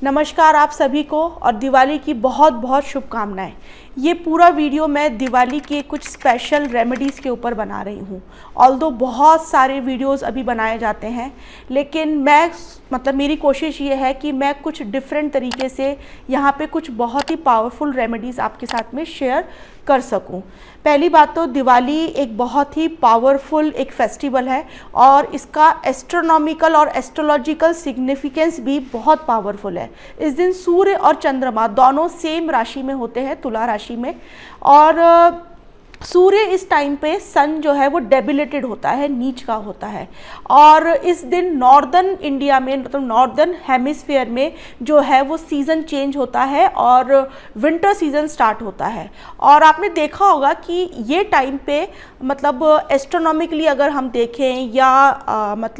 नमस्कार आप सभी को और दिवाली की बहुत बहुत शुभकामनाएं। ये पूरा वीडियो मैं दिवाली के कुछ स्पेशल रेमेडीज़ के ऊपर बना रही हूँ। ऑल्दो बहुत सारे वीडियोस अभी बनाए जाते हैं, लेकिन मेरी कोशिश ये है कि मैं कुछ डिफरेंट तरीके से यहाँ पे कुछ बहुत ही पावरफुल रेमेडीज़ आपके साथ में शेयर कर सकूं। पहली बात तो दिवाली एक बहुत ही पावरफुल एक फेस्टिवल है और इसका एस्ट्रोनॉमिकल और एस्ट्रोलॉजिकल सिग्निफिकेंस भी बहुत पावरफुल है। इस दिन सूर्य और चंद्रमा दोनों सेम राशि में होते हैं, तुला राशि में, और सूर्य इस टाइम पे सन जो है वो डेबिलेटेड होता है, नीच का होता है। और इस दिन नॉर्दर्न इंडिया में, मतलब नॉर्दर्न हेमिस्फीयर में जो है वो सीज़न चेंज होता है और विंटर सीज़न स्टार्ट होता है। और आपने देखा होगा कि ये टाइम पे मतलब एस्ट्रोनॉमिकली अगर हम देखें या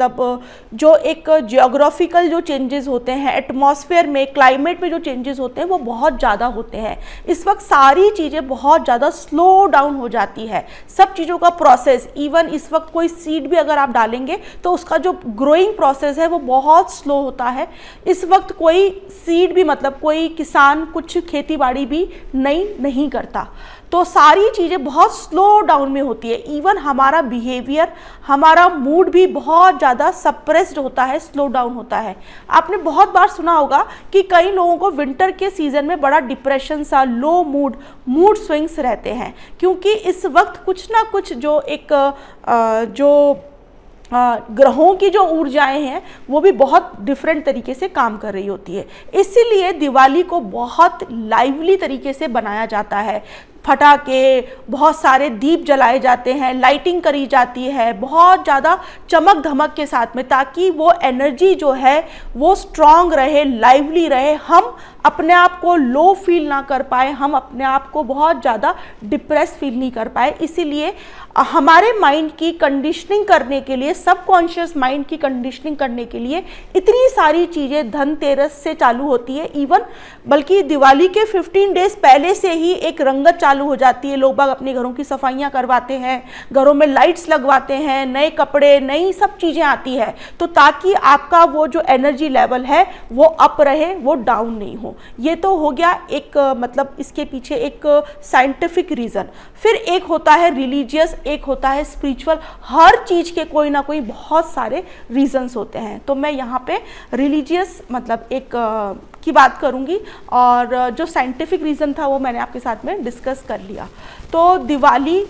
जो एक जियोग्राफिकल जो चेंजेस होते हैं, एटमॉस्फेयर में, क्लाइमेट में जो चेंजेस होते हैं वो बहुत ज़्यादा होते हैं। इस वक्त सारी चीज़ें बहुत ज़्यादा स्लो डाउन हो जाती है, सब चीज़ों का प्रोसेस। इवन इस वक्त कोई सीड भी अगर आप डालेंगे तो उसका जो ग्रोइंग प्रोसेस है वो बहुत स्लो होता है। इस वक्त कोई सीड भी, मतलब कोई किसान कुछ खेती बाड़ी भी नहीं करता, तो सारी चीज़ें बहुत स्लो डाउन में होती है। इवन हमारा बिहेवियर, हमारा मूड भी बहुत ज़्यादा सप्रेस्ड होता है, स्लो डाउन होता है। आपने बहुत बार सुना होगा कि कई लोगों को विंटर के सीज़न में बड़ा डिप्रेशन सा, लो मूड स्विंग्स रहते हैं, क्योंकि इस वक्त कुछ ना कुछ जो एक ग्रहों की जो ऊर्जाएं हैं वो भी बहुत डिफरेंट तरीके से काम कर रही होती है। इसीलिए दिवाली को बहुत लाइवली तरीके से बनाया जाता है। फटाके, बहुत सारे दीप जलाए जाते हैं, लाइटिंग करी जाती है बहुत ज़्यादा चमक धमक के साथ में, ताकि वो एनर्जी जो है वो स्ट्रांग रहे, लाइवली रहे, हम अपने आप को लो फील ना कर पाए, हम अपने आप को बहुत ज़्यादा डिप्रेस फील नहीं कर पाए। इसीलिए हमारे माइंड की कंडीशनिंग करने के लिए, सबकॉन्शियस माइंड की कंडीशनिंग करने के लिए इतनी सारी चीज़ें धनतेरस से चालू होती है। इवन बल्कि दिवाली के 15 डेज पहले से ही एक रंगत चालू हो जाती है। लोग बाग अपने घरों की सफाइयाँ करवाते हैं, घरों में लाइट्स लगवाते हैं, नए कपड़े, नई सब चीज़ें आती है, तो ताकि आपका वो जो एनर्जी लेवल है वो अप रहे, वो डाउन नहीं हो। ये तो हो गया एक इसके पीछे एक साइंटिफिक रीज़न। फिर एक होता है रिलीजियस, एक होता है स्पिरिचुअल। हर चीज़ के कोई ना कोई बहुत सारे रीजंस होते हैं। तो मैं यहाँ पे रिलीजियस की बात करूँगी, और जो साइंटिफिक रीज़न था वो मैंने आपके साथ में डिस्कस कर लिया। तो दिवाली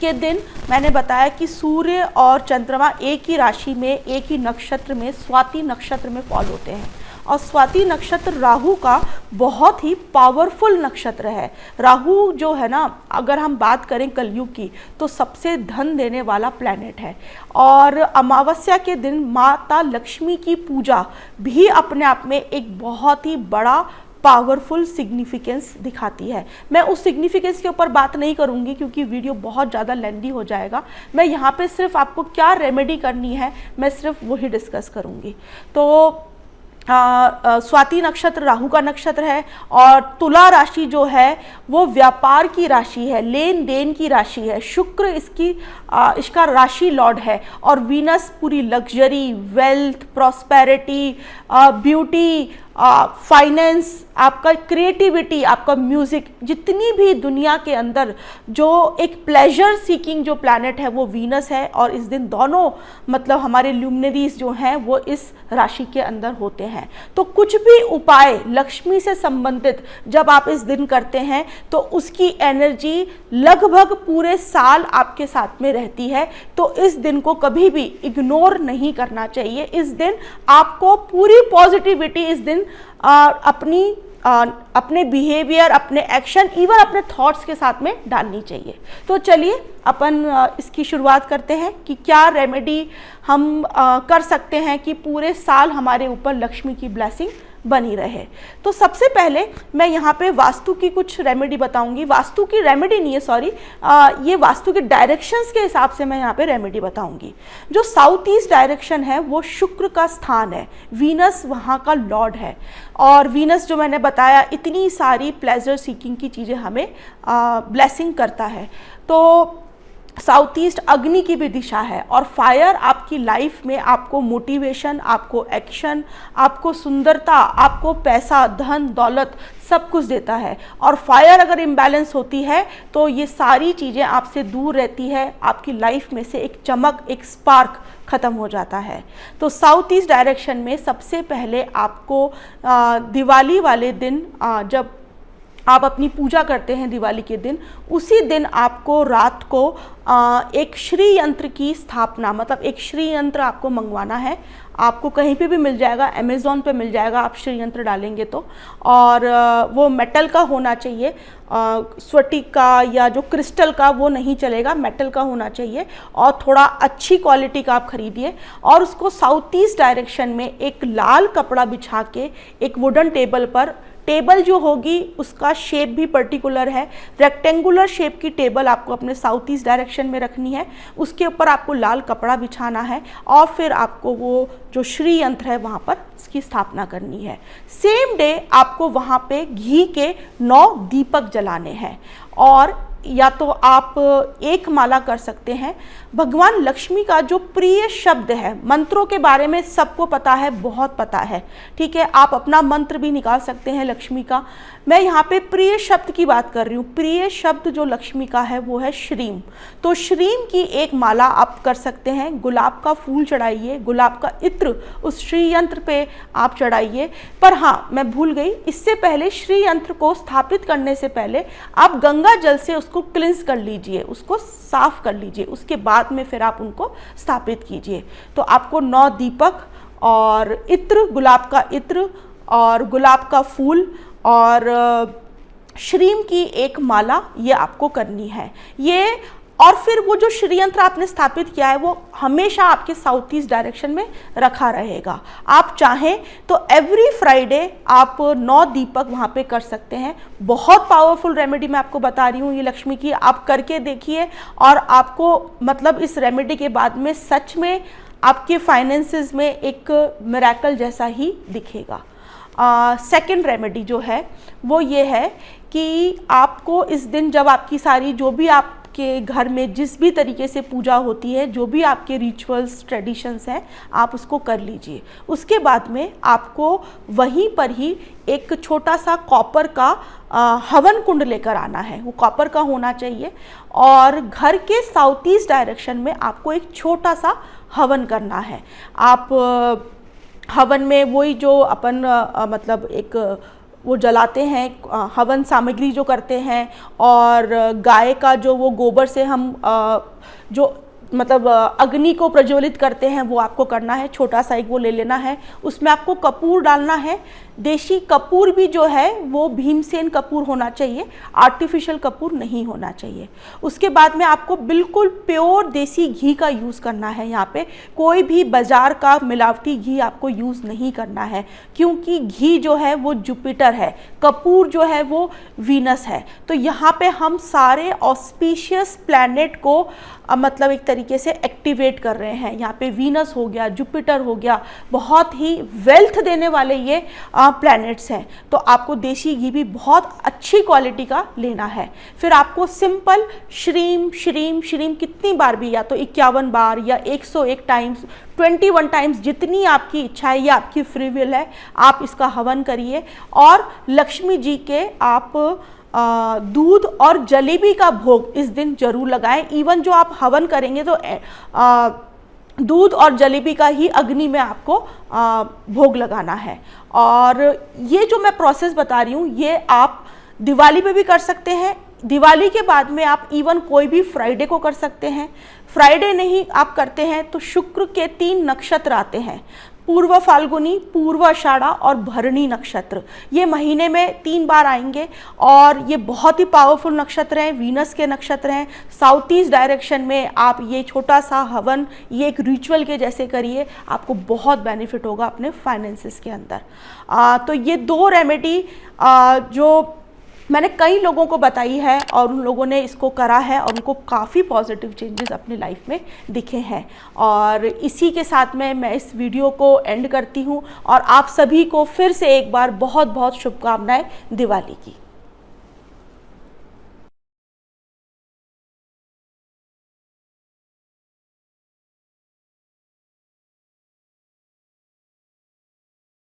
के दिन मैंने बताया कि सूर्य और चंद्रमा एक ही राशि में, एक ही नक्षत्र में, स्वाति नक्षत्र में फॉल होते हैं। और स्वाति नक्षत्र राहु का बहुत ही पावरफुल नक्षत्र है। राहु जो है ना, अगर हम बात करें कलयुग की, तो सबसे धन देने वाला प्लैनेट है। और अमावस्या के दिन माता लक्ष्मी की पूजा भी अपने आप में एक बहुत ही बड़ा पावरफुल सिग्निफिकेंस दिखाती है। मैं उस सिग्निफिकेंस के ऊपर बात नहीं करूंगी क्योंकि वीडियो बहुत ज़्यादा लेंदी हो जाएगा। मैं यहाँ पे सिर्फ आपको क्या रेमेडी करनी है, मैं सिर्फ वही डिस्कस करूँगी। तो स्वाति नक्षत्र राहु का नक्षत्र है, और तुला राशि जो है वो व्यापार की राशि है, लेन देन की राशि है। शुक्र इसका राशि लॉर्ड है, और वीनस पूरी luxury, wealth, prosperity, beauty, finance, आपका क्रिएटिविटी, आपका म्यूज़िक, जितनी भी दुनिया के अंदर जो एक प्लेजर सीकिंग जो प्लैनेट है वो वीनस है। और इस दिन दोनों हमारे ल्यूमिनरीज जो हैं वो इस राशि के अंदर होते हैं। तो कुछ भी उपाय लक्ष्मी से संबंधित जब आप इस दिन करते हैं तो उसकी एनर्जी लगभग पूरे साल आपके साथ में रहती है। तो इस दिन को कभी भी इग्नोर नहीं करना चाहिए। इस दिन आपको पूरी पॉजिटिविटी इस दिन अपने बिहेवियर, अपने एक्शन, इवन अपने थॉट्स के साथ में डालनी चाहिए। तो चलिए अपन इसकी शुरुआत करते हैं कि क्या रेमेडी हम कर सकते हैं कि पूरे साल हमारे ऊपर लक्ष्मी की ब्लेसिंग बनी रहे। तो सबसे पहले मैं यहाँ पे वास्तु की कुछ रेमेडी बताऊंगी। वास्तु की रेमेडी नहीं है, सॉरी, ये वास्तु के डायरेक्शंस के हिसाब से मैं यहाँ पे रेमेडी बताऊंगी। जो साउथ ईस्ट डायरेक्शन है वो शुक्र का स्थान है, वीनस वहाँ का लॉर्ड है। और वीनस जो मैंने बताया इतनी सारी प्लेजर सीकिंग की चीज़ें हमें ब्लेसिंग करता है। तो साउथ ईस्ट अग्नि की भी दिशा है, और फायर आपकी लाइफ में आपको मोटिवेशन, आपको एक्शन, आपको सुंदरता, आपको पैसा, धन दौलत सब कुछ देता है। और फायर अगर इम्बैलेंस होती है तो ये सारी चीज़ें आपसे दूर रहती है, आपकी लाइफ में से एक चमक, एक स्पार्क ख़त्म हो जाता है। तो साउथ ईस्ट डायरेक्शन में सबसे पहले आपको दिवाली वाले दिन जब आप अपनी पूजा करते हैं दिवाली के दिन, उसी दिन आपको रात को एक श्री यंत्र की स्थापना, मतलब एक श्री यंत्र आपको मंगवाना है। आपको कहीं पे भी मिल जाएगा, अमेज़ॉन पे मिल जाएगा, आप श्री यंत्र डालेंगे तो। और वो मेटल का होना चाहिए, स्फटिक का या जो क्रिस्टल का वो नहीं चलेगा, मेटल का होना चाहिए, और थोड़ा अच्छी क्वालिटी का आप खरीदिए। और उसको साउथ ईस्ट डायरेक्शन में एक लाल कपड़ा बिछा के एक वुडन टेबल पर, टेबल जो होगी उसका शेप भी पर्टिकुलर है, रेक्टेंगुलर शेप की टेबल आपको अपने साउथ ईस्ट डायरेक्शन में रखनी है। उसके ऊपर आपको लाल कपड़ा बिछाना है और फिर आपको वो जो श्री यंत्र है वहाँ पर इसकी स्थापना करनी है। सेम डे आपको वहाँ पे घी के 9 दीपक जलाने हैं, और या तो आप एक माला कर सकते हैं। भगवान लक्ष्मी का जो प्रिय शब्द है, मंत्रों के बारे में सबको पता है, बहुत पता है, ठीक है, आप अपना मंत्र भी निकाल सकते हैं लक्ष्मी का। मैं यहाँ पे प्रिय शब्द की बात कर रही हूँ। प्रिय शब्द जो लक्ष्मी का है वो है श्रीम। तो श्रीम की एक माला आप कर सकते हैं। गुलाब का फूल चढ़ाइए, गुलाब का इत्र उस श्री यंत्र पे आप चढ़ाइए। पर हाँ, मैं भूल गई, इससे पहले श्री यंत्र को स्थापित करने से पहले आप गंगा जल से उसको क्लिंस कर लीजिए, उसको साफ कर लीजिए, उसके बाद में फिर आप उनको स्थापित कीजिए। तो आपको 9 दीपक और इत्र, गुलाब का इत्र और गुलाब का फूल और श्रीम की एक माला ये आपको करनी है। ये और फिर वो जो श्री यंत्र आपने स्थापित किया है वो हमेशा आपके साउथ ईस्ट डायरेक्शन में रखा रहेगा। आप चाहें तो एवरी फ्राइडे आप 9 दीपक वहाँ पे कर सकते हैं। बहुत पावरफुल रेमेडी मैं आपको बता रही हूँ ये लक्ष्मी की, आप करके देखिए और आपको मतलब इस रेमेडी के बाद में सच में आपके फाइनेंसेस में एक मिरेकल जैसा ही दिखेगा। सेकंड रेमेडी जो है वो ये है कि आपको इस दिन जब आपकी सारी जो भी आपके घर में जिस भी तरीके से पूजा होती है, जो भी आपके रिचुअल्स ट्रेडिशंस हैं, आप उसको कर लीजिए। उसके बाद में आपको वहीं पर ही एक छोटा सा कॉपर का हवन कुंड लेकर आना है। वो कॉपर का होना चाहिए और घर के साउथ ईस्ट डायरेक्शन में आपको एक छोटा सा हवन करना है। आप हवन में वही जो अपन मतलब एक वो जलाते हैं, हवन सामग्री जो करते हैं, और गाय का जो वो गोबर से हम जो मतलब अग्नि को प्रज्वलित करते हैं वो आपको करना है। छोटा सा एक वो ले लेना है, उसमें आपको कपूर डालना है। देशी कपूर भी जो है वो भीमसेन कपूर होना चाहिए, आर्टिफिशियल कपूर नहीं होना चाहिए। उसके बाद में आपको बिल्कुल प्योर देसी घी का यूज़ करना है। यहाँ पे कोई भी बाजार का मिलावटी घी आपको यूज़ नहीं करना है, क्योंकि घी जो है वो जुपिटर है, कपूर जो है वो वीनस है। तो यहाँ पे हम सारे ऑस्पिशियस प्लैनेट को मतलब एक तरीके से एक्टिवेट कर रहे हैं। यहाँ पे वीनस हो गया, जुपिटर हो गया, बहुत ही वेल्थ देने वाले ये प्लैनेट्स हैं। तो आपको देशी घी भी बहुत अच्छी क्वालिटी का लेना है। फिर आपको सिंपल श्रीम श्रीम श्रीम कितनी बार भी, या तो 51 बार या 101 टाइम्स, 21 टाइम्स, जितनी आपकी इच्छा है, ये आपकी फ्री विल है, आप इसका हवन करिए। और लक्ष्मी जी के आप दूध और जलेबी का भोग इस दिन जरूर लगाएं। इवन जो आप हवन करेंगे तो दूध और जलेबी का ही अग्नि में आपको भोग लगाना है। और ये जो मैं प्रोसेस बता रही हूँ ये आप दिवाली पे भी कर सकते हैं। दिवाली के बाद में आप इवन कोई भी फ्राइडे को कर सकते हैं। फ्राइडे नहीं आप करते हैं तो शुक्र के 3 नक्षत्र आते हैं, पूर्व फाल्गुनी, पूर्व आषाढ़ा और भरणी नक्षत्र। ये महीने में 3 बार आएंगे और ये बहुत ही पावरफुल नक्षत्र हैं, वीनस के नक्षत्र हैं। साउथ ईस्ट डायरेक्शन में आप ये छोटा सा हवन ये एक रिचुअल के जैसे करिए, आपको बहुत बेनिफिट होगा अपने फाइनेंसेस के अंदर। तो ये 2 रेमेडी जो मैंने कई लोगों को बताई है और उन लोगों ने इसको करा है और उनको काफ़ी पॉजिटिव चेंजेस अपनी लाइफ में दिखे हैं। और इसी के साथ में मैं इस वीडियो को एंड करती हूँ और आप सभी को फिर से एक बार बहुत बहुत शुभकामनाएं दिवाली की।